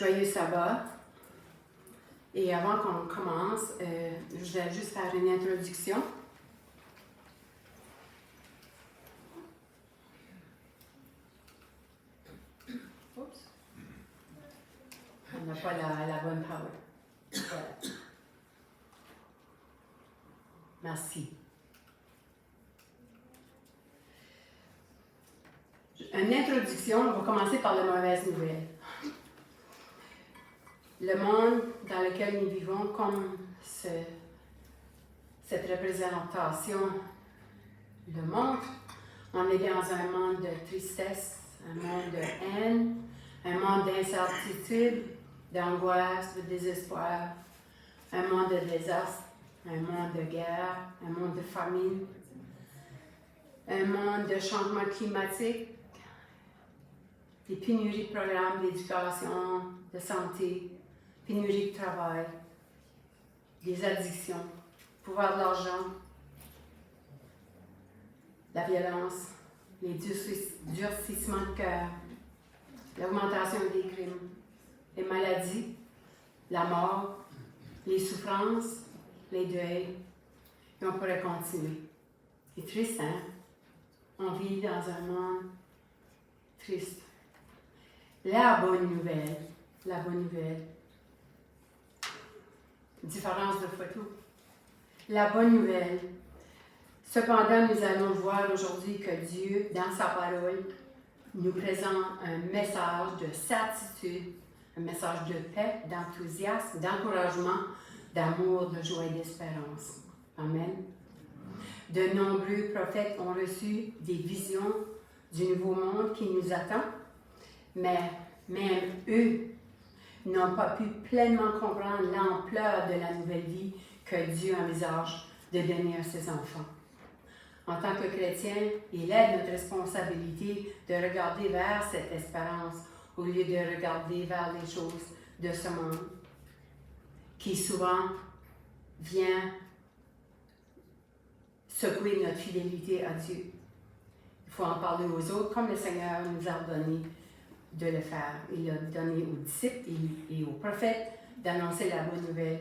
Joyeux sabbat. Et avant qu'on commence, je voudrais juste faire une introduction. Oups. On n'a pas la bonne power. Voilà. Merci. Une introduction, on va commencer par la mauvaise nouvelle. Le monde dans lequel nous vivons, comme cette représentation le montre, on est dans un monde de tristesse, un monde de haine, un monde d'incertitude, d'angoisse, de désespoir, un monde de désastre, un monde de guerre, un monde de famine, un monde de changement climatique, des pénuries de programmes d'éducation, de santé, pénurie de travail, des addictions, pouvoir de l'argent, la violence, les durcissements de cœur, l'augmentation des crimes, les maladies, la mort, les souffrances, les deuils, et on pourrait continuer. C'est triste, hein? On vit dans un monde triste. La bonne nouvelle, différence de photo. La bonne nouvelle. Cependant, nous allons voir aujourd'hui que Dieu, dans sa parole, nous présente un message de certitude, un message de paix, d'enthousiasme, d'encouragement, d'amour, de joie et d'espérance. Amen. De nombreux prophètes ont reçu des visions du nouveau monde qui nous attend, mais même eux n'ont pas pu pleinement comprendre l'ampleur de la nouvelle vie que Dieu envisage de donner à ses enfants. En tant que chrétiens, il est notre responsabilité de regarder vers cette espérance au lieu de regarder vers les choses de ce monde qui souvent vient secouer notre fidélité à Dieu. Il faut en parler aux autres comme le Seigneur nous a ordonné de le faire. Il a donné aux disciples et aux prophètes d'annoncer la bonne nouvelle.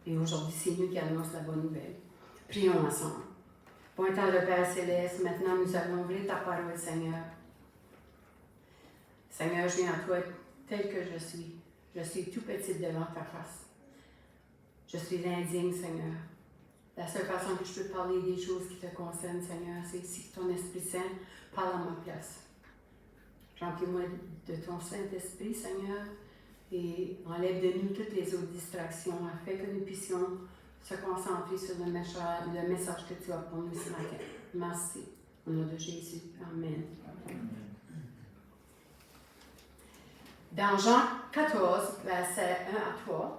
Et aujourd'hui, c'est nous qui annonçons la bonne nouvelle. Prions ensemble. Pointant le Père Céleste, maintenant nous allons ouvrir ta parole, Seigneur. Seigneur, je viens à toi tel que je suis. Je suis tout petite devant ta face. Je suis indigne, Seigneur. La seule façon que je peux parler des choses qui te concernent, Seigneur, c'est si ton Esprit Saint parle à ma place. Remplis-moi de ton Saint-Esprit, Seigneur, et enlève de nous toutes les autres distractions afin que nous puissions se concentrer sur le message que tu as pour nous ce matin. Merci. Au nom de Jésus. Amen. Dans Jean 14, versets 1 à 3,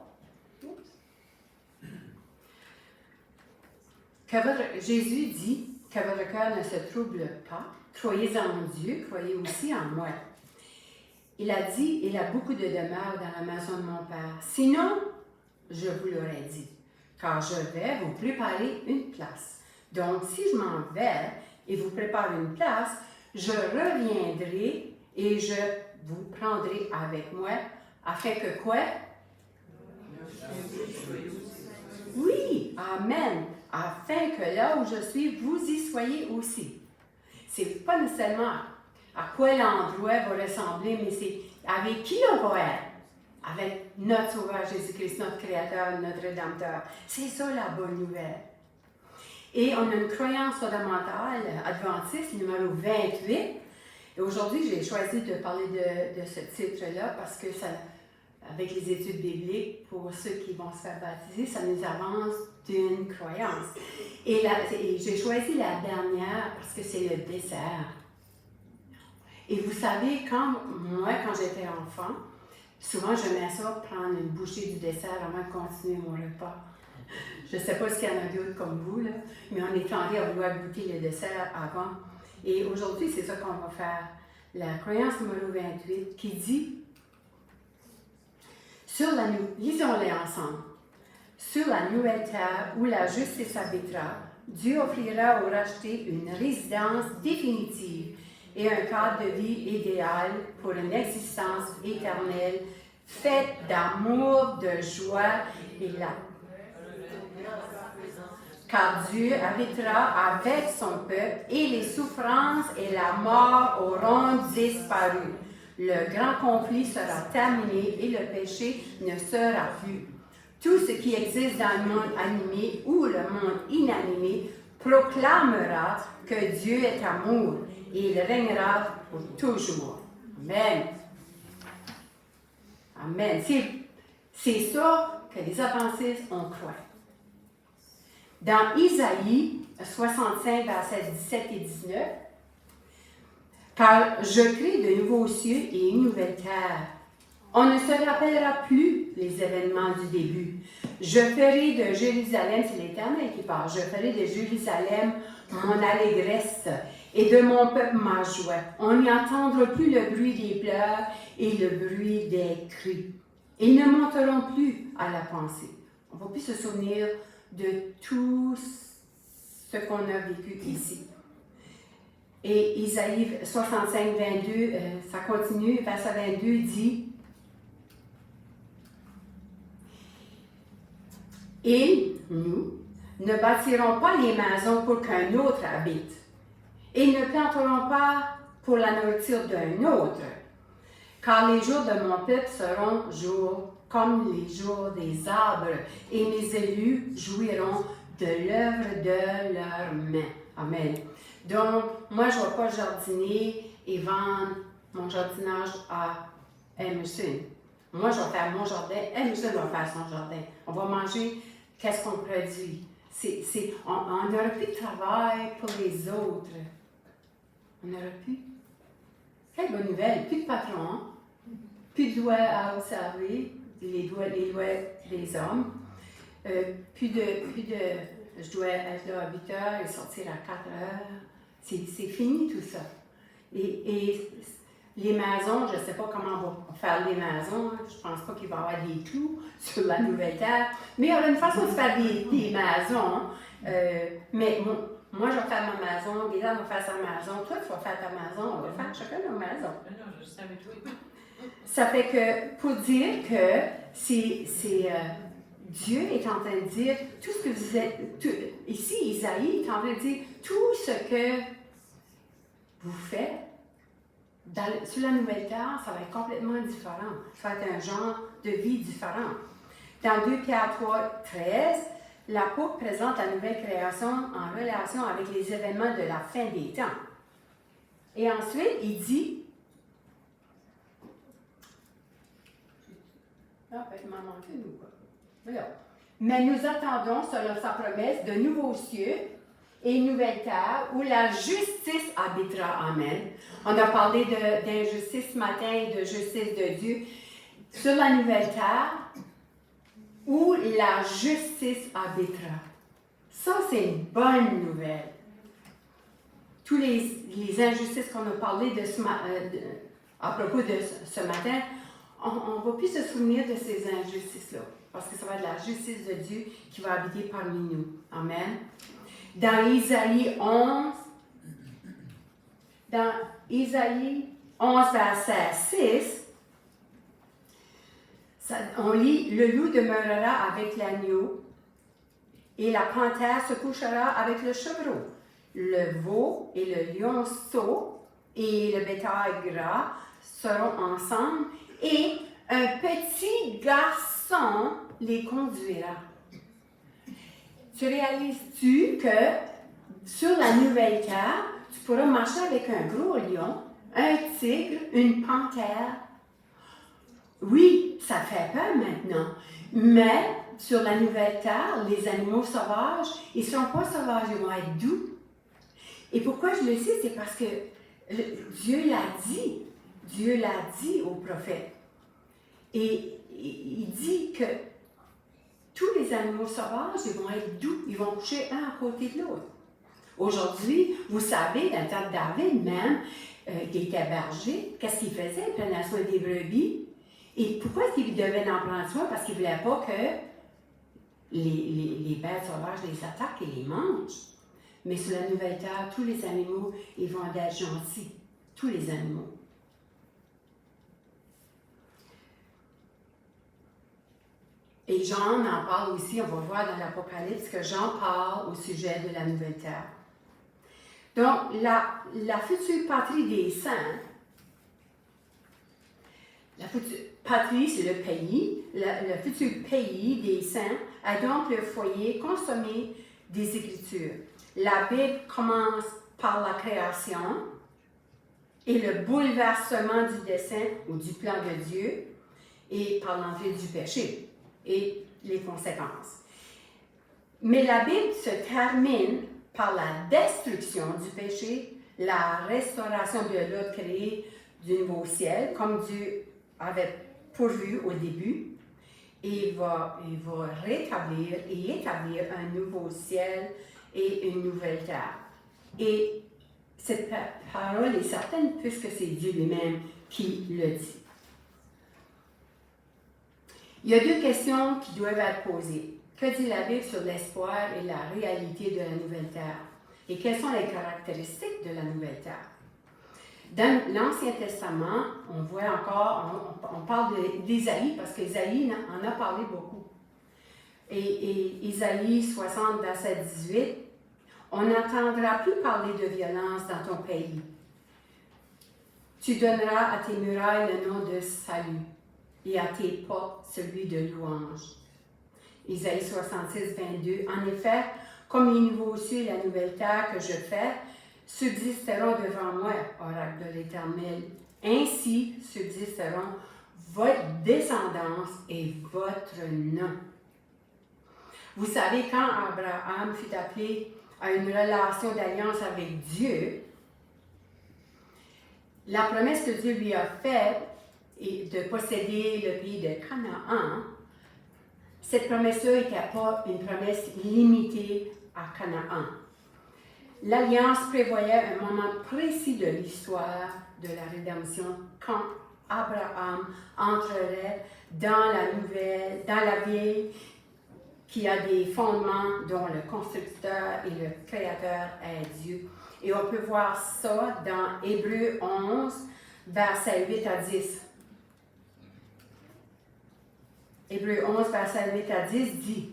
Jésus dit que votre cœur ne se trouble pas. Croyez en Dieu, croyez aussi en moi. Il a dit, il y a beaucoup de demeures dans la maison de mon Père. Sinon, je vous l'aurais dit, car je vais vous préparer une place. Donc, si je m'en vais et vous prépare une place, je reviendrai et je vous prendrai avec moi, afin que quoi? Oui, amen. Afin que là où je suis, vous y soyez aussi. C'est pas nécessairement à quoi l'endroit va ressembler, mais c'est avec qui on va être. Avec notre Sauveur Jésus-Christ, notre Créateur, notre Rédempteur. C'est ça la bonne nouvelle. Et on a une croyance fondamentale adventiste, numéro 28. Et aujourd'hui, j'ai choisi de parler de ce titre-là parce que ça, avec les études bibliques, pour ceux qui vont se faire baptiser, ça nous avance d'une croyance. Et j'ai choisi la dernière parce que c'est le dessert. Et vous savez, quand j'étais enfant, souvent j'aimais ça, prendre une bouchée du dessert avant de continuer mon repas. Je ne sais pas s'il y en a d'autres comme vous, là, mais on est tenté à vouloir goûter le dessert avant. Et aujourd'hui, c'est ça qu'on va faire. La croyance numéro 28 qui dit, lisons-les ensemble. Sur la nouvelle terre où la justice habitera, Dieu offrira aux rachetés une résidence définitive et un cadre de vie idéal pour une existence éternelle faite d'amour, de joie et la car Dieu habitera avec son peuple et les souffrances et la mort auront disparu. Le grand conflit sera terminé et le péché ne sera plus. Tout ce qui existe dans le monde animé ou le monde inanimé proclamera que Dieu est amour et il régnera pour toujours. Amen. Amen. C'est ça que les adventistes ont cru. Dans Isaïe 65, versets 17 et 19, « Car je crée de nouveaux cieux et une nouvelle terre. On ne se rappellera plus les événements du début. Je ferai de Jérusalem, c'est l'Éternel qui parle, je ferai de Jérusalem mon allégresse et de mon peuple ma joie. On n'y entendra plus le bruit des pleurs et le bruit des cris. Ils ne monteront plus à la pensée. » On ne va plus se souvenir de tout ce qu'on a vécu ici. Et Isaïe 65, 22, ça continue, verset 22 dit « Et nous ne bâtirons pas les maisons pour qu'un autre habite, et ne planterons pas pour la nourriture d'un autre, car les jours de mon peuple seront jours comme les jours des arbres, et mes élus jouiront de l'œuvre de leurs mains. » Amen. Donc, moi, je ne vais pas jardiner et vendre mon jardinage à Emerson. Moi, je vais faire mon jardin, Emerson va faire son jardin. On va manger qu'est-ce qu'on produit. On n'aura plus de travail pour les autres. On n'aura plus. Quelle bonne nouvelle. Plus de patron, plus de lois à observer, les lois des hommes. Je dois être là à 8 heures et sortir à 4 heures. C'est fini tout ça. Et les maisons, je ne sais pas comment on va faire les maisons. Je ne pense pas qu'il va y avoir des clous sur la nouvelle terre. Mais il y aura une façon de faire des maisons. Mais moi, je vais faire ma maison. Guéda va faire sa maison. Toi, tu vas faire ta maison. On va faire chacun nos maisons. Non, je savais tout. Ça fait que, pour dire que Dieu est en train de dire, tout ce que vous êtes, ici, Isaïe est en train de dire, tout ce que vous faites sur la nouvelle terre, ça va être complètement différent. Ça va être un genre de vie différent. Dans 2 Pierre 3, 13, l'apôtre présente la nouvelle création en relation avec les événements de la fin des temps. Et ensuite, il dit, il m'a manqué nous, quoi. Voilà. Mais nous attendons, selon sa promesse, de nouveaux cieux et une nouvelle terre où la justice habitera. Amen. On a parlé d'injustice ce matin et de justice de Dieu. Sur la nouvelle terre où la justice habitera. Ça, c'est une bonne nouvelle. Tous les injustices qu'on a parlé à propos de ce matin, on ne va plus se souvenir de ces injustices-là. Parce que ça va être la justice de Dieu qui va habiter parmi nous. Amen. Dans Isaïe 11, verset 6, on lit « Le loup demeurera avec l'agneau, et la panthère se couchera avec le chevreau. Le veau et le lionceau et le bétail gras seront ensemble, et un petit garçon les conduira. » Tu réalises-tu que sur la nouvelle terre, tu pourras marcher avec un gros lion, un tigre, une panthère? Oui, ça fait peur maintenant, mais sur la nouvelle terre, les animaux sauvages, ils ne seront pas sauvages, ils vont être doux. Et pourquoi je le sais, c'est parce que Dieu l'a dit. Dieu l'a dit au prophète. Et il dit que tous les animaux sauvages, ils vont être doux, ils vont coucher un à côté de l'autre. Aujourd'hui, vous savez, dans le temps de David même, qui était berger, qu'est-ce qu'il faisait? Il prenait soin des brebis. Et pourquoi est-ce qu'il devait en prendre soin? Parce qu'il ne voulait pas que les bêtes sauvages les attaquent et les mangent. Mais sur la nouvelle terre, tous les animaux, ils vont être gentils. Tous les animaux. Et Jean en parle aussi, on va voir dans l'Apocalypse que Jean parle au sujet de la nouvelle terre. Donc, la future patrie des saints, la future patrie, c'est le pays, le futur pays des saints a donc le foyer consommé des Écritures. La Bible commence par la création et le bouleversement du dessein ou du plan de Dieu et par l'entrée du péché et les conséquences. Mais la Bible se termine par la destruction du péché, la restauration de l'ordre créé du nouveau ciel, comme Dieu avait pourvu au début, et il va rétablir et établir un nouveau ciel et une nouvelle terre. Et cette parole est certaine puisque c'est Dieu lui-même qui le dit. Il y a deux questions qui doivent être posées. Que dit la Bible sur l'espoir et la réalité de la nouvelle terre? Et quelles sont les caractéristiques de la nouvelle terre? Dans l'Ancien Testament, on voit encore, on parle d'Ésaïe, parce qu'Ésaïe en a parlé beaucoup. Et Ésaïe 60, verset 18, on n'entendra plus parler de violence dans ton pays. Tu donneras à tes murailles le nom de salut, et à tes portes celui de louange. Ésaïe 66, 22. En effet, comme les nouveaux cieux et la nouvelle terre que je fais, subsisteront devant moi, oracle de l'Éternel. Ainsi subsisteront votre descendance et votre nom. Vous savez, quand Abraham fut appelé à une relation d'alliance avec Dieu, la promesse que Dieu lui a faite et de posséder le pays de Canaan, cette promesse-là n'était pas une promesse limitée à Canaan. L'Alliance prévoyait un moment précis de l'histoire de la rédemption quand Abraham entrerait dans la vieille qui a des fondements dont le constructeur et le créateur est Dieu. Et on peut voir ça dans Hébreux 11, versets 8 à 10. Hébreux 11, verset 8 à 10 dit,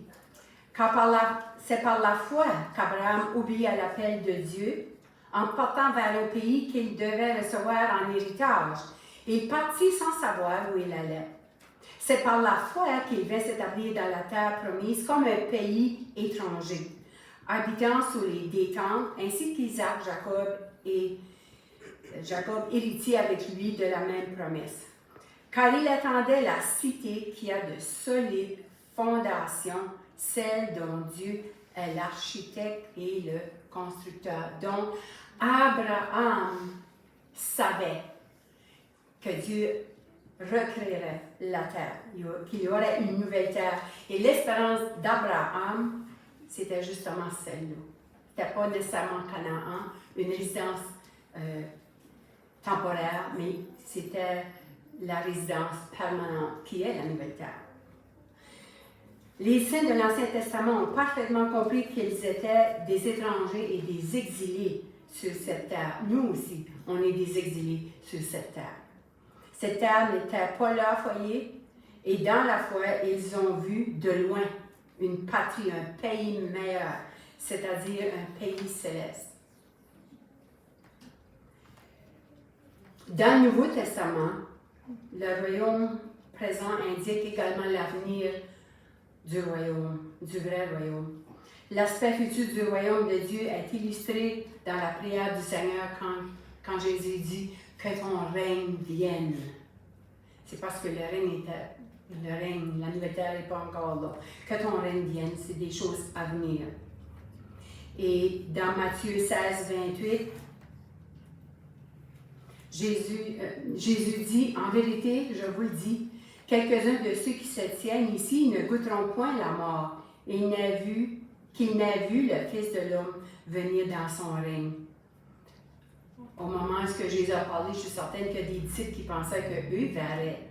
c'est par la foi qu'Abraham obéit à l'appel de Dieu en partant vers un pays qu'il devait recevoir en héritage. Il partit sans savoir où il allait. C'est par la foi qu'il vint s'établir dans la terre promise comme un pays étranger, habitant sous les détentes, ainsi qu'Isaac, Jacob héritier avec lui de la même promesse. Car il attendait la cité qui a de solides fondations, celle dont Dieu est l'architecte et le constructeur. Donc, Abraham savait que Dieu recréerait la terre, qu'il y aurait une nouvelle terre. Et l'espérance d'Abraham, c'était justement celle-là. Ce n'était pas nécessairement Canaan, une résidence temporaire, mais c'était la résidence permanente qui est la nouvelle terre. Les saints de l'Ancien Testament ont parfaitement compris qu'ils étaient des étrangers et des exilés sur cette terre. Nous aussi, on est des exilés sur cette terre. Cette terre n'était pas leur foyer et dans la foi, ils ont vu de loin une patrie, un pays meilleur, c'est-à-dire un pays céleste. Dans le Nouveau Testament, le royaume présent indique également l'avenir du royaume, du vrai royaume. L'aspect futur du royaume de Dieu est illustré dans la prière du Seigneur quand Jésus dit « que ton règne vienne ». C'est parce que le règne, la nouvelle terre n'est pas encore là. Que ton règne vienne, c'est des choses à venir. Et dans Matthieu 16, 28, Jésus dit, en vérité, je vous le dis, quelques-uns de ceux qui se tiennent ici ne goûteront point la mort, et qu'il n'ait vu le Fils de l'homme venir dans son règne. Au moment où Jésus a parlé, je suis certaine qu'il y a des disciples qui pensaient qu'eux verraient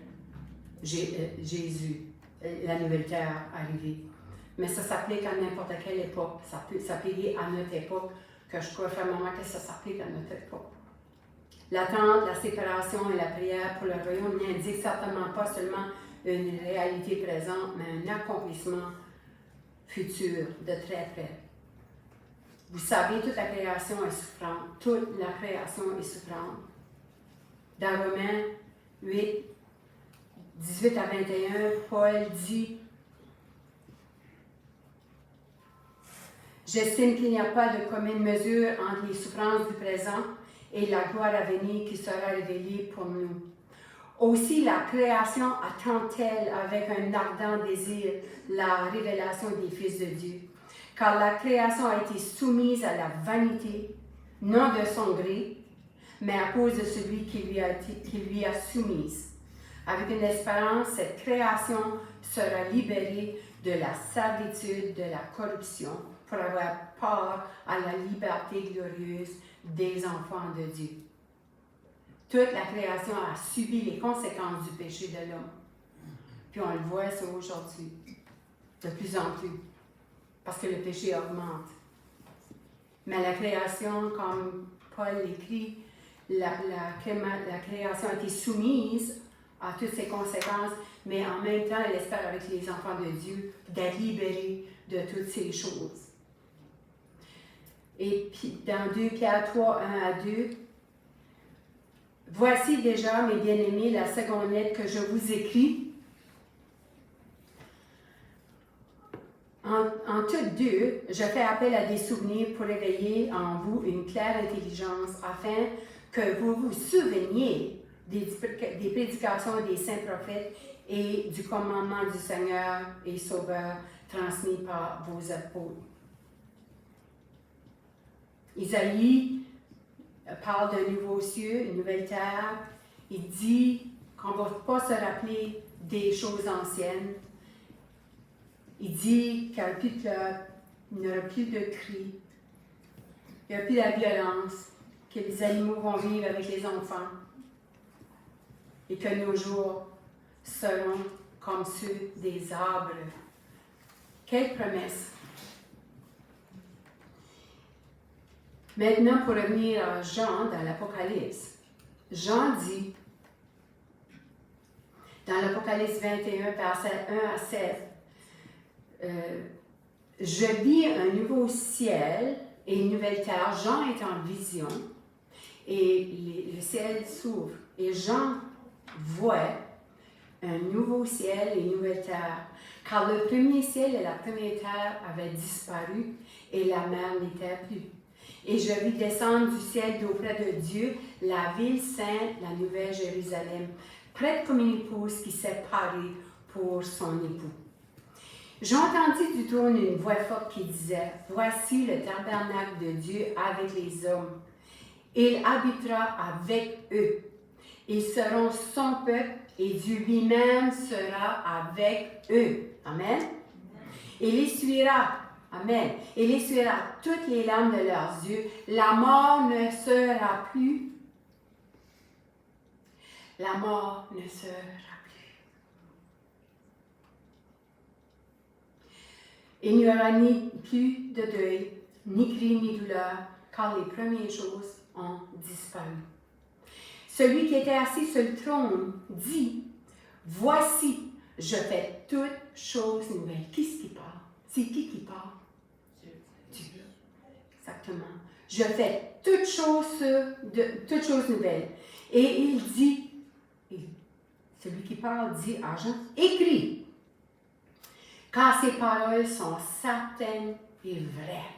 Jésus, la nouvelle terre, arriver. Mais ça s'applique à n'importe quelle époque. Ça peut s'appliquer à notre époque, que je crois fermement que ça s'applique à notre époque. L'attente, la séparation et la prière pour le royaume n'indiquent certainement pas seulement une réalité présente, mais un accomplissement futur de très près. Vous savez, toute la création est souffrante. Toute la création est souffrante. Dans Romains 8, 18 à 21, Paul dit « J'estime qu'il n'y a pas de commune mesure entre les souffrances du présent et la gloire à venir qui sera révélée pour nous. Aussi la création attend-elle avec un ardent désir la révélation des fils de Dieu. Car la création a été soumise à la vanité, non de son gré, mais à cause de celui qui lui a soumise. Avec une espérance, cette création sera libérée de la servitude de la corruption pour avoir part à la liberté glorieuse des enfants de Dieu. Toute la création a subi les conséquences du péché de l'homme. Puis on le voit ça aujourd'hui, de plus en plus, parce que le péché augmente. Mais la création, comme Paul l'écrit, la création a été soumise à toutes ces conséquences, mais en même temps, elle espère avec les enfants de Dieu d'être libérés de toutes ces choses. Et puis, dans 2 Pierre 3, 1 à 2, « Voici déjà, mes bien-aimés, la seconde lettre que je vous écris. En toutes deux, je fais appel à des souvenirs pour éveiller en vous une claire intelligence afin que vous vous souveniez des prédications des saints prophètes et du commandement du Seigneur et Sauveur transmis par vos apôtres. » Isaïe parle d'un nouveau ciel, une nouvelle terre. Il dit qu'on ne va pas se rappeler des choses anciennes. Il dit qu'il n'y aura plus de pleurs, il n'y aura plus de cris, il n'y aura plus de la violence, que les animaux vont vivre avec les enfants et que nos jours seront comme ceux des arbres. Quelle promesse! Maintenant, pour revenir à Jean dans l'Apocalypse, Jean dit, dans l'Apocalypse 21, versets 1 à 7, je vis un nouveau ciel et une nouvelle terre. Jean est en vision et le ciel s'ouvre. Et Jean voit un nouveau ciel et une nouvelle terre. Car le premier ciel et la première terre avaient disparu et la mer n'était plus. Et je vis descendre du ciel d'auprès de Dieu la ville sainte, la nouvelle Jérusalem, prête comme une épouse qui s'est parée pour son époux. J'entendis du trône une voix forte qui disait, « Voici le tabernacle de Dieu avec les hommes. Il habitera avec eux. Ils seront son peuple et Dieu lui-même sera avec eux. » Amen. Il essuiera, amen, il essuiera toutes les larmes de leurs yeux. La mort ne sera plus. La mort ne sera plus. Il n'y aura ni plus de deuil, ni cri, ni douleur, car les premières choses ont disparu. Celui qui était assis sur le trône dit, « Voici, je fais toutes choses nouvelles. » Qui est-ce qui parle? C'est qui parle? Dieu. Exactement. Je fais toutes choses nouvelles. Et il dit, celui qui parle dit à Jean, écris, car ces paroles sont certaines et vraies.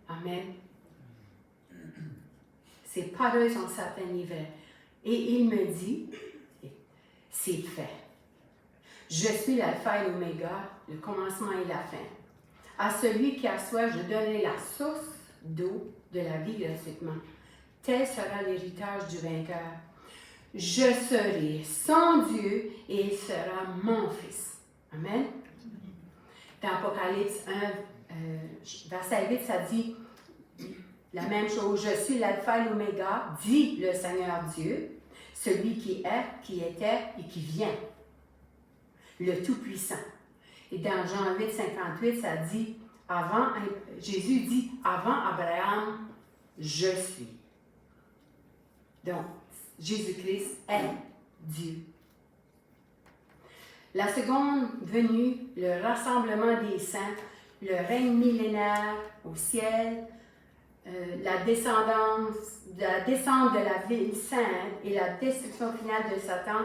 Amen. Ces paroles sont certaines et vraies. Et il me dit, c'est fait. Je suis l'alpha et l'oméga, le commencement et la fin. À celui qui a soif, je donnerai la source d'eau de la vie gratuitement. Tel sera l'héritage du vainqueur. Je serai son Dieu et il sera mon fils. Amen. Dans Apocalypse 1, verset 8, ça dit la même chose. Je suis l'alpha et l'oméga, dit le Seigneur Dieu, celui qui est, qui était et qui vient, le Tout-Puissant. Et dans Jean 8, 58, ça dit, Jésus dit, avant Abraham, je suis. Donc, Jésus-Christ est Dieu. La seconde venue, le rassemblement des saints, le règne millénaire au ciel, la descente de la ville sainte et la destruction finale de Satan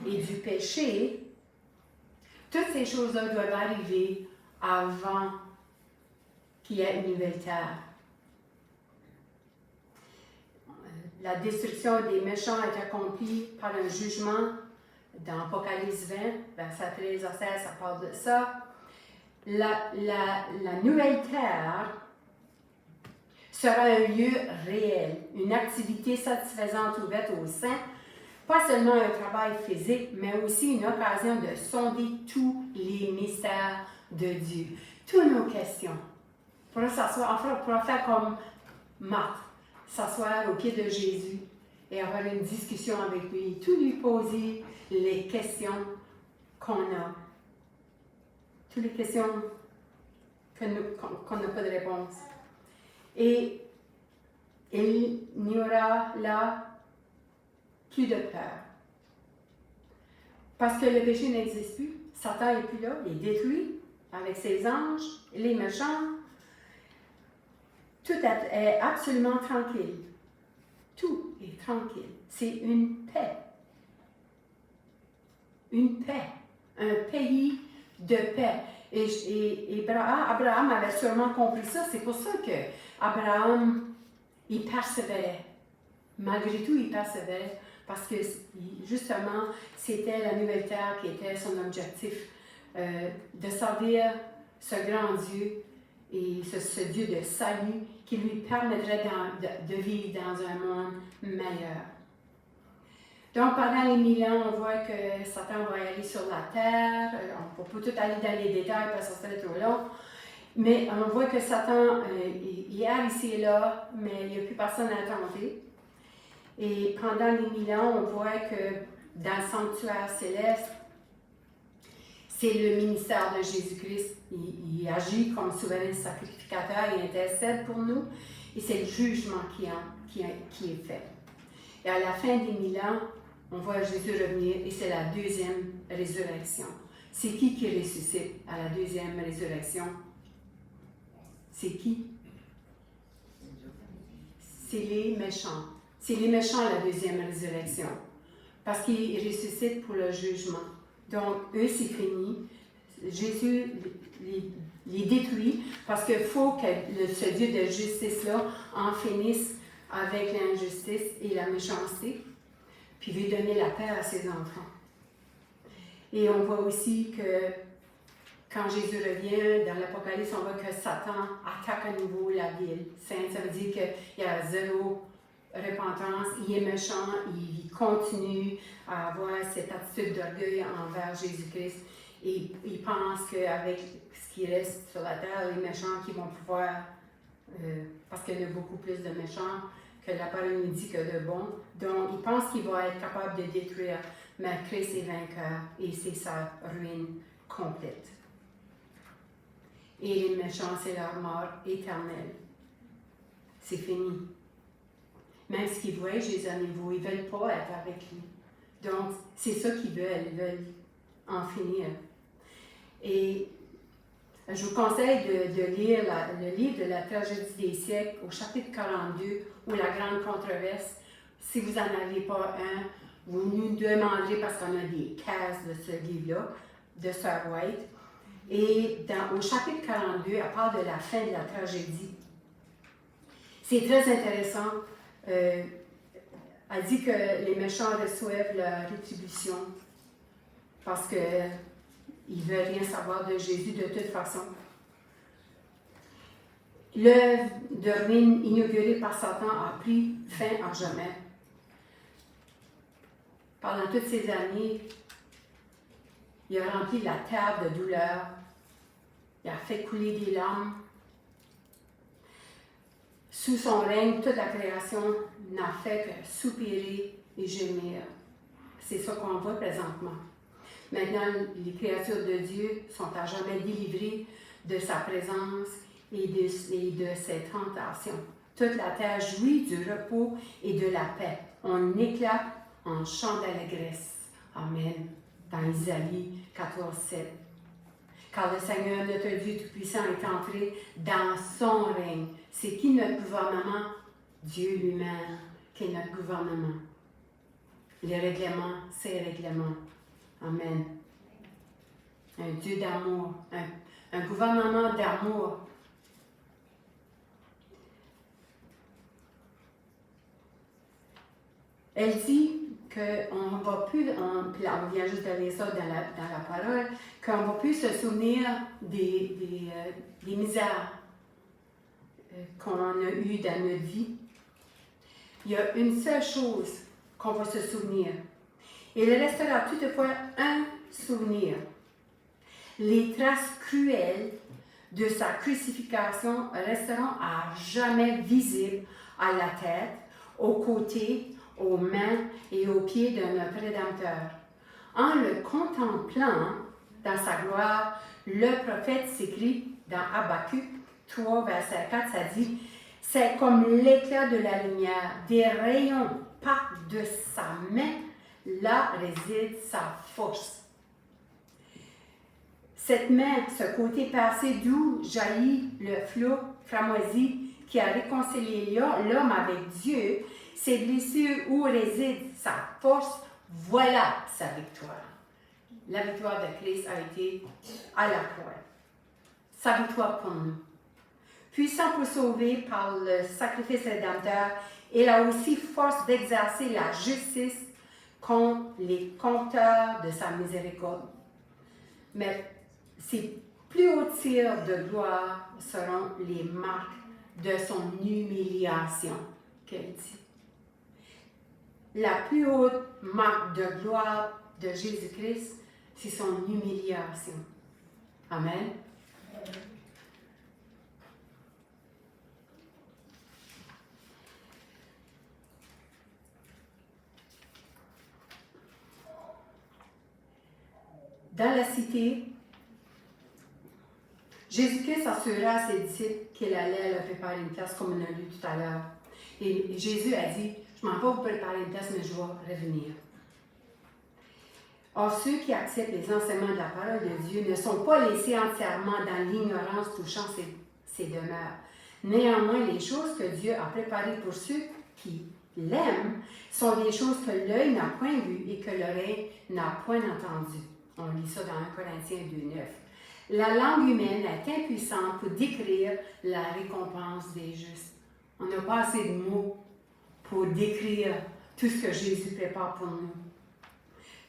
et du péché, toutes ces choses-là doivent arriver avant qu'il y ait une nouvelle terre. La destruction des méchants est accomplie par un jugement dans Apocalypse 20, verset 13 à 16, ça parle de ça. La nouvelle terre sera un lieu réel, une activité satisfaisante ouverte aux saints, pas seulement un travail physique, mais aussi une occasion de sonder tous les mystères de Dieu, toutes nos questions. On pourra faire comme Marthe, s'asseoir au pied de Jésus et avoir une discussion avec lui, tout lui poser les questions qu'on a, toutes les questions qu'on n'a pas de réponse. Et il n'y aura là plus de peur. Parce que le péché n'existe plus, Satan n'est plus là, il est détruit avec ses anges, les méchants. Tout est absolument tranquille. Tout est tranquille. C'est une paix. Une paix. Un pays de paix. Et Abraham avait sûrement compris ça. C'est pour ça qu'Abraham, il persévérait. Malgré tout, il persévérait. Parce que, justement, c'était la nouvelle terre qui était son objectif. De servir ce grand Dieu et ce Dieu de salut qui lui permettrait de vivre dans un monde meilleur. Donc, pendant les 1000 ans, on voit que Satan va aller sur la terre. On ne peut pas tout aller dans les détails parce que ça serait trop long. Mais on voit que Satan, il est ici et là, mais il n'y a plus personne à tenter. Et pendant les 1000 ans, on voit que dans le sanctuaire céleste, c'est le ministère de Jésus-Christ. Il agit comme souverain sacrificateur, il intercède pour nous. Et c'est le jugement qui est fait. Et à la fin des 1000 ans, on voit Jésus revenir et c'est la deuxième résurrection. C'est qui ressuscite à la deuxième résurrection? C'est qui? C'est les méchants. C'est les méchants à la deuxième résurrection. Parce qu'ils ressuscitent pour le jugement. Donc, eux, c'est fini. Jésus les détruit parce qu'il faut que ce Dieu de justice-là en finisse avec l'injustice et la méchanceté, puis veut donner la paix à ses enfants. Et on voit aussi que quand Jésus revient, dans l'Apocalypse, on voit que Satan attaque à nouveau la ville sainte. Ça veut dire qu'il y a zéro repentance, il est méchant, il continue à avoir cette attitude d'orgueil envers Jésus-Christ. Et il pense qu'avec ce qui reste sur la terre, les méchants qui vont pouvoir, parce qu'il y en a beaucoup plus de méchants que la parole nous dit que de bons, donc il pense qu'il va être capable de détruire, mais Christ est vainqueur et c'est sa ruine complète. Et les méchants, c'est leur mort éternelle. C'est fini. Même s'ils voient Jésus à nouveau, ils ne veulent pas être avec lui. Donc, c'est ça qu'ils veulent en finir. Et je vous conseille de lire le livre de la tragédie des siècles au chapitre 42, ou la grande controverse. Si vous n'en avez pas un, vous nous demanderez, parce qu'on a des cases de ce livre-là, de Sir White. Et au chapitre 42, elle parle de la fin de la tragédie. C'est très intéressant. Elle dit que les méchants reçoivent leur rétribution parce qu'ils ne veulent rien savoir de Jésus de toute façon. L'œuvre de ruine inaugurée par Satan a pris fin à jamais. Pendant toutes ces années, il a rempli la terre de douleur. Il a fait couler des larmes. Sous son règne, toute la création n'a fait que soupirer et gémir. C'est ça qu'on voit présentement. Maintenant, les créatures de Dieu sont à jamais délivrées de sa présence et de ses tentations. Toute la terre jouit du repos et de la paix. On éclate en chant d'allégresse. Amen. Dans Isaïe 14:7. Car le Seigneur, notre Dieu Tout-Puissant, est entré dans son règne. C'est qui notre gouvernement? Dieu lui-même, qui est notre gouvernement. Les règlements, ses règlements. Amen. Un Dieu d'amour, un gouvernement d'amour. Elle dit qu'on ne va plus, on vient juste de lire ça dans la parole, qu'on ne va plus se souvenir des misères qu'on a eues dans notre vie. Il y a une seule chose qu'on va se souvenir. Il restera toutefois un souvenir. Les traces cruelles de sa crucifixion resteront à jamais visibles à la tête, aux côtés, aux mains et aux pieds de notre Rédempteur. En le contemplant dans sa gloire, le prophète s'écrie dans Habacuc 3, verset 4, ça dit « C'est comme l'éclat de la lumière, des rayons partent de sa main, là réside sa force. » Cette main, ce côté passé d'où jaillit le flot cramoisi qui a réconcilié l'homme avec Dieu, ses blessures où réside sa force, voilà sa victoire. La victoire de Christ a été à la croix. Sa victoire pour nous. Puissant pour sauver par le sacrifice rédempteur, il a aussi force d'exercer la justice contre les compteurs de sa miséricorde. Mais ses plus hauts tirs de gloire seront les marques de son humiliation, qu'elle dit. La plus haute marque de gloire de Jésus-Christ, c'est son humiliation. Amen. Dans la cité, Jésus-Christ assura à ses disciples qu'il allait leur préparer une place, comme on a lu tout à l'heure. Et Jésus a dit, je ne m'en vais pas vous préparer une place, mais je vais revenir. Or, ceux qui acceptent les enseignements de la parole de Dieu ne sont pas laissés entièrement dans l'ignorance touchant ses demeures. Néanmoins, les choses que Dieu a préparées pour ceux qui l'aiment sont des choses que l'œil n'a point vues et que l'oreille n'a point entendues. On lit ça dans 1 Corinthiens 2:9. La langue humaine est impuissante pour décrire la récompense des justes. On n'a pas assez de mots pour décrire tout ce que Jésus prépare pour nous.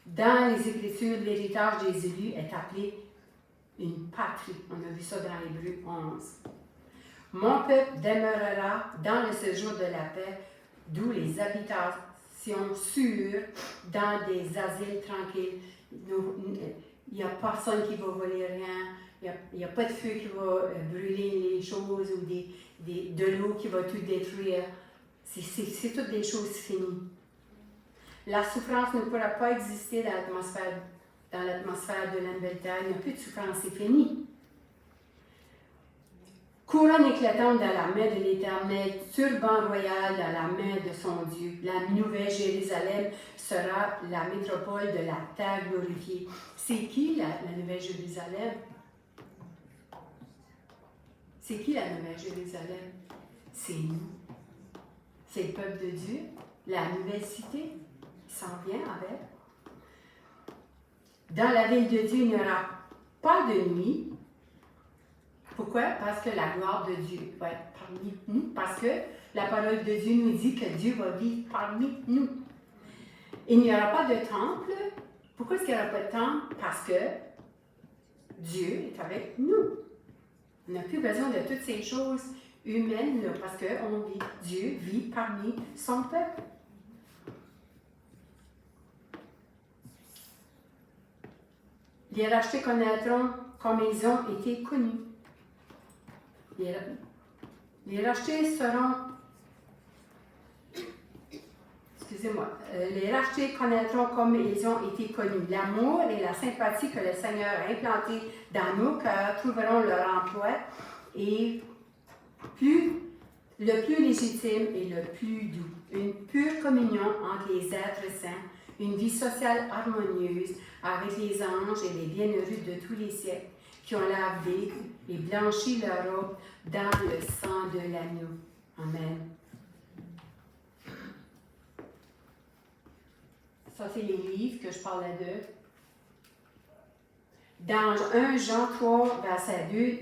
Dans les Écritures, l'héritage des élus est appelé une patrie. On a vu ça dans Hébreux 11. Mon peuple demeurera dans le séjour de la paix, d'où les habitations sûres, dans des asiles tranquilles. Il n'y a personne qui va voler rien, il n'y a pas de feu qui va brûler les choses ou de l'eau qui va tout détruire. C'est toutes des choses finies. La souffrance ne pourra pas exister dans l'atmosphère de la nouvelle terre. Il n'y a plus de souffrance, c'est fini. Couronne éclatante dans la main de l'Éternel, turban royal dans la main de son Dieu. La nouvelle Jérusalem sera la métropole de la terre glorifiée. C'est qui la nouvelle Jérusalem? C'est qui la nouvelle Jérusalem? C'est nous. C'est le peuple de Dieu, la nouvelle cité. Il s'en vient avec. Dans la ville de Dieu, il n'y aura pas de nuit. Pourquoi? Parce que la gloire de Dieu va être parmi nous. Parce que la parole de Dieu nous dit que Dieu va vivre parmi nous. Il n'y aura pas de temple. Pourquoi est-ce qu'il n'y aura pas de temple? Parce que Dieu est avec nous. On n'a plus besoin de toutes ces choses humaines, là, parce que Dieu vit parmi son peuple. Les rachetés connaîtront comme ils ont été connus. Les rachetés seront... Excusez-moi. Les rachetés connaîtront comme ils ont été connus. L'amour et la sympathie que le Seigneur a implantés dans nos cœurs trouveront leur emploi et le plus légitime et le plus doux. Une pure communion entre les êtres saints, une vie sociale harmonieuse avec les anges et les bienheureux de tous les siècles, qui ont lavé et blanchi leur robe dans le sang de l'agneau. Amen. Ça, c'est les livres que je parlais d'eux. Dans 1 Jean 3, verset 2,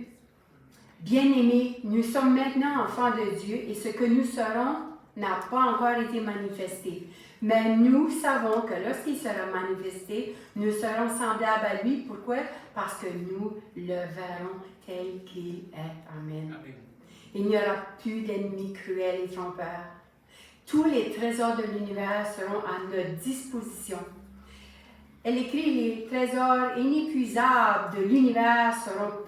« Bien-aimés, nous sommes maintenant enfants de Dieu et ce que nous serons n'a pas encore été manifesté. Mais nous savons que lorsqu'il sera manifesté, nous serons semblables à lui. Pourquoi? Parce que nous le verrons tel qu'il est. Amen. Amen. Il n'y aura plus d'ennemis cruels et trompeurs. Tous les trésors de l'univers seront à notre disposition. Elle écrit, les trésors inépuisables de l'univers seront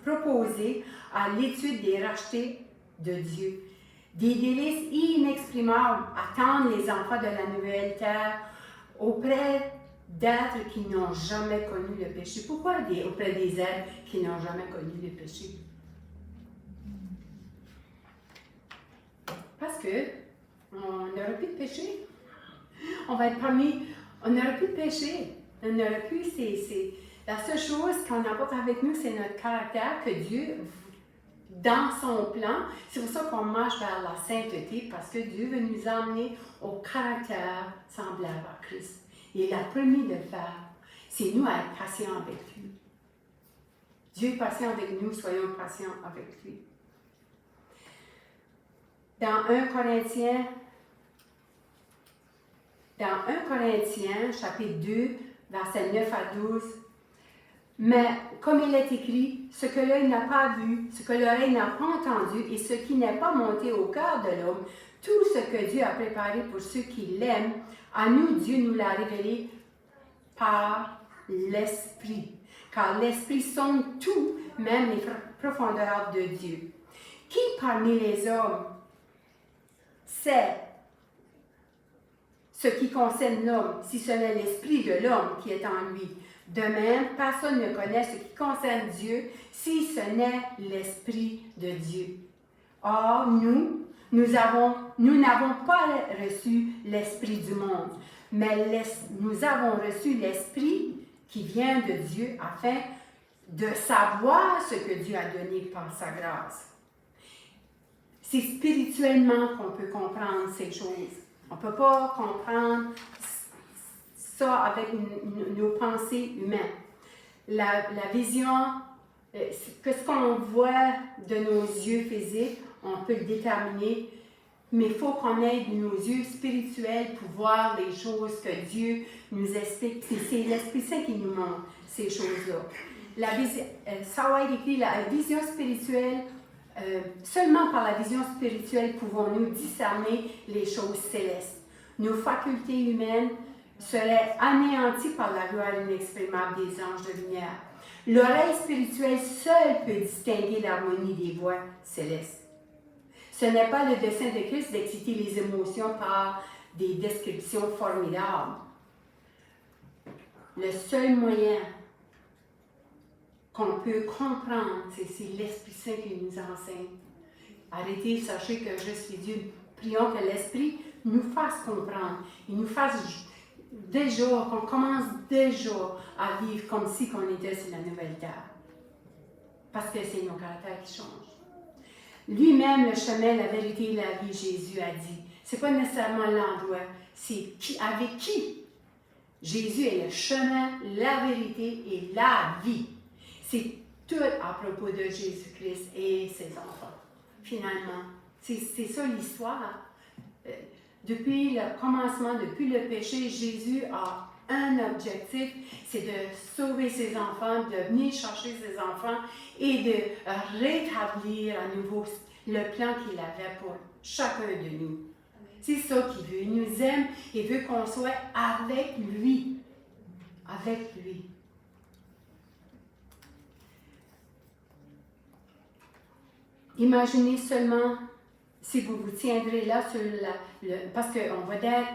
proposés à l'étude des rachetés de Dieu. Des délices inexprimables attendent les enfants de la nouvelle terre auprès d'êtres qui n'ont jamais connu le péché. Pourquoi auprès des êtres qui n'ont jamais connu le péché? Parce que on n'aura plus de péché. On va être parmi, on n'aura plus de péché. On n'aura plus, la seule chose qu'on apporte avec nous, c'est notre caractère que Dieu, dans son plan, c'est pour ça qu'on marche vers la sainteté, parce que Dieu veut nous emmener au caractère semblable à Christ. Il a promis de le faire. C'est nous à être patients avec lui. Dieu est patient avec nous, soyons patients avec lui. Dans 1 Corinthiens, chapitre 2, versets 9 à 12, « Mais, comme il est écrit, ce que l'œil n'a pas vu, ce que l'oreille n'a pas entendu, et ce qui n'est pas monté au cœur de l'homme, tout ce que Dieu a préparé pour ceux qui l'aiment, à nous, Dieu nous l'a révélé par l'Esprit. Car l'Esprit sonde tout, même les profondeurs de Dieu. Qui parmi les hommes sait ce qui concerne l'homme, si ce n'est l'esprit de l'homme qui est en lui? De même, personne ne connaît ce qui concerne Dieu, si ce n'est l'esprit de Dieu. Or, nous n'avons pas reçu l'esprit du monde, mais nous avons reçu l'esprit qui vient de Dieu afin de savoir ce que Dieu a donné par sa grâce. C'est spirituellement qu'on peut comprendre ces choses. On ne peut pas comprendre ça avec nos pensées humaines. La vision, ce qu'on voit de nos yeux physiques, on peut le déterminer, mais il faut qu'on ait nos yeux spirituels pour voir les choses que Dieu nous explique. C'est l'Esprit Saint qui nous montre ces choses-là. Ça va être écrit, la vision spirituelle, seulement par la vision spirituelle pouvons-nous discerner les choses célestes. Nos facultés humaines seraient anéanties par la gloire inexprimable des anges de lumière. L'oreille spirituelle seule peut distinguer l'harmonie des voix célestes. Ce n'est pas le dessein de Christ d'exciter les émotions par des descriptions formidables. Le seul moyen qu'on peut comprendre, c'est l'Esprit Saint qui nous enseigne. Arrêtez, sachez que je suis Dieu. Prions que l'Esprit nous fasse comprendre. Il nous fasse déjà, qu'on commence déjà à vivre comme si on était sur la nouvelle terre. Parce que c'est nos caractères qui changent. Lui-même, le chemin, la vérité et la vie, Jésus a dit. C'est pas nécessairement l'endroit, c'est avec qui. Jésus est le chemin, la vérité et la vie. C'est tout à propos de Jésus-Christ et ses enfants. Finalement, c'est ça l'histoire. Depuis le commencement, depuis le péché, Jésus a un objectif, c'est de sauver ses enfants, de venir chercher ses enfants et de rétablir à nouveau le plan qu'il avait pour chacun de nous. C'est ça qu'il veut. Il nous aime et veut qu'on soit avec lui. Avec lui. Imaginez seulement si vous vous tiendrez là sur parce qu'on va être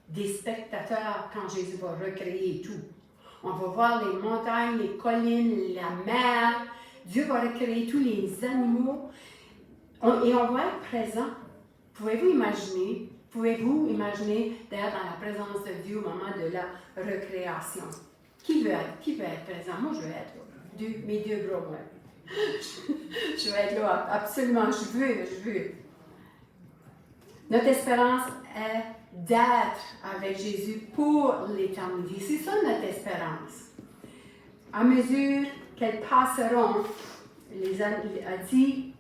des spectateurs quand Jésus va recréer tout. On va voir les montagnes, les collines, la mer. Dieu va recréer tous les animaux et on va être présent. Pouvez-vous imaginer Pouvez-vous imaginer d'être dans la présence de Dieu au moment de la recréation? Qui veut être présent? Moi, je veux être là. Mes deux bras, moi. Je veux être là, absolument, je veux. Notre espérance est d'être avec Jésus pour l'éternité. C'est ça notre espérance. À mesure qu'elles passeront, il a dit,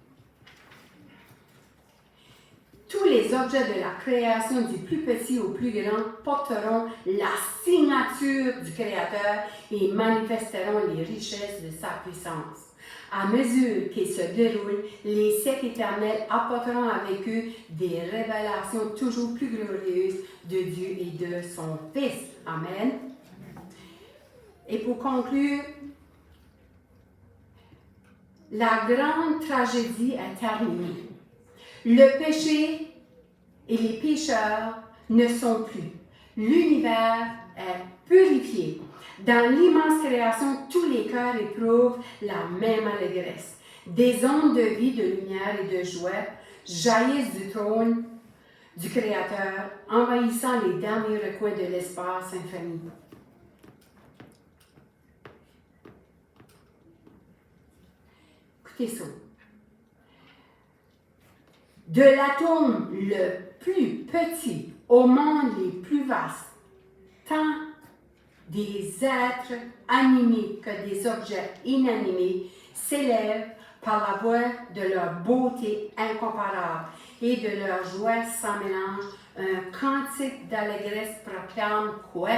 tous les objets de la création, du plus petit au plus grand, porteront la signature du Créateur et manifesteront les richesses de sa puissance. À mesure qu'ils se déroulent, les siècles éternels apporteront avec eux des révélations toujours plus glorieuses de Dieu et de son Fils. Amen. Et pour conclure, la grande tragédie est terminée. Le péché et les pécheurs ne sont plus. L'univers est purifié. Dans l'immense création, tous les cœurs éprouvent la même allégresse. Des ondes de vie, de lumière et de joie jaillissent du trône du Créateur, envahissant les derniers recoins de l'espace infini. Écoutez ça. De l'atome le plus petit au monde les plus vastes, tant des êtres animés que des objets inanimés s'élèvent par la voix de leur beauté incomparable et de leur joie sans mélange. Un cantique d'allégresse proclame quoi?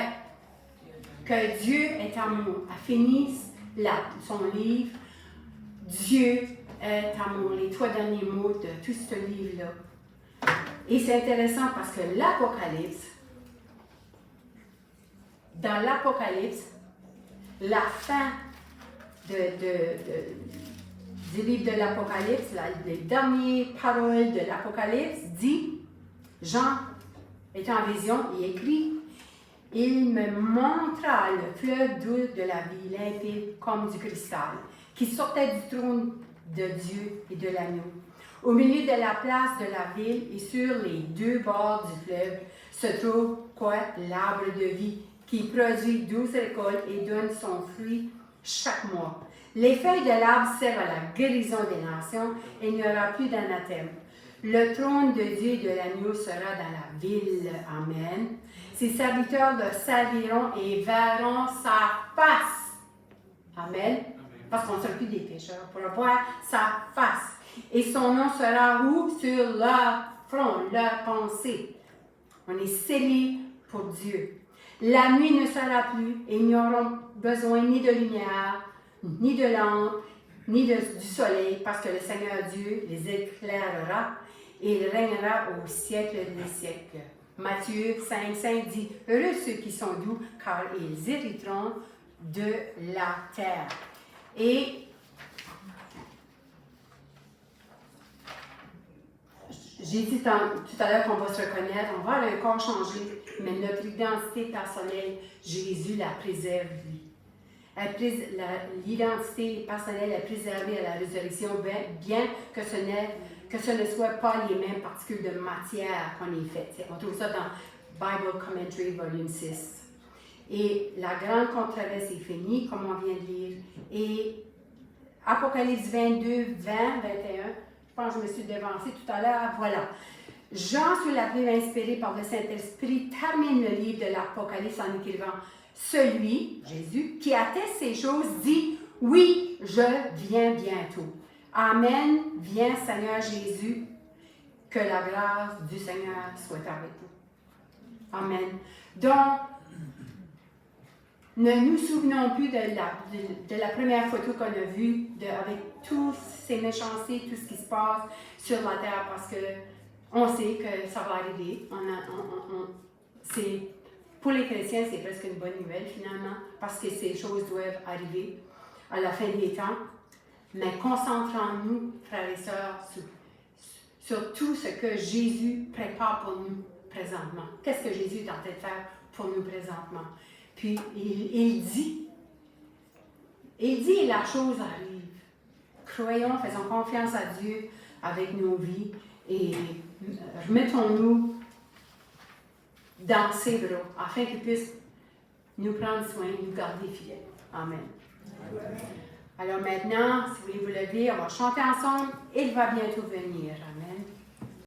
Que Dieu est amour. A fini son livre. Dieu est amour. Les 3 derniers mots de tout ce livre-là. Et c'est intéressant parce que l'Apocalypse, dans l'Apocalypse, la fin du livre de l'Apocalypse, les dernières paroles de l'Apocalypse dit, Jean est en vision, il écrit, il me montra le fleuve d'eau de la vie limpide comme du cristal, qui sortait du trône de Dieu et de l'agneau. Au milieu de la place de la ville et sur les 2 bords du fleuve se trouve quoi? L'arbre de vie, qui produit 12 récoltes et donne son fruit chaque mois. Les feuilles de l'arbre servent à la guérison des nations et il n'y aura plus d'anathème. Le trône de Dieu et de l'agneau sera dans la ville. Amen. Ses serviteurs le serviront et verront sa face. Amen. Parce qu'on ne sera plus des pécheurs, pour voir sa face. Et son nom sera où? Sur leur front, leur pensée. On est scellés pour Dieu. La nuit ne sera plus et ils n'auront besoin ni de lumière, ni de lampe, ni du soleil, parce que le Seigneur Dieu les éclairera et il régnera au siècle des siècles. Matthieu 5,5 dit, « Heureux ceux qui sont doux, car ils hériteront de la terre. » Et j'ai dit tout à l'heure qu'on va se reconnaître, on va avoir un corps changé, mais notre identité personnelle, Jésus la préserve, lui. L'identité personnelle est préservée à la résurrection, bien que ce ne soit pas les mêmes particules de matière qu'on est fait. On trouve ça dans Bible Commentary, volume 6. Et la grande controverse est finie, comme on vient de lire. Et Apocalypse 22, 20, 21, je pense que je me suis devancée tout à l'heure, voilà. Jean, sous la plume inspirée par le Saint-Esprit, termine le livre de l'Apocalypse en écrivant « Celui, Jésus, qui atteste ces choses, dit « Oui, je viens bientôt. Amen, viens Seigneur Jésus, que la grâce du Seigneur soit avec vous. » Amen. Donc, ne nous souvenons plus de la première photo qu'on a vue, avec toutes ces méchancetés, tout ce qui se passe sur la terre, parce que on sait que ça va arriver. Pour les chrétiens, c'est presque une bonne nouvelle finalement, parce que ces choses doivent arriver à la fin des temps. Mais concentrons-nous, frères et sœurs, sur tout ce que Jésus prépare pour nous présentement. Qu'est-ce que Jésus est en train de faire pour nous présentement? Puis il dit et la chose arrive. Croyons, faisons confiance à Dieu avec nos vies et remettons-nous dans ses bras, afin qu'il puisse nous prendre soin, nous garder fidèles. Amen. Alors maintenant, si vous voulez vous lever, on va chanter ensemble. Il va bientôt venir. Amen.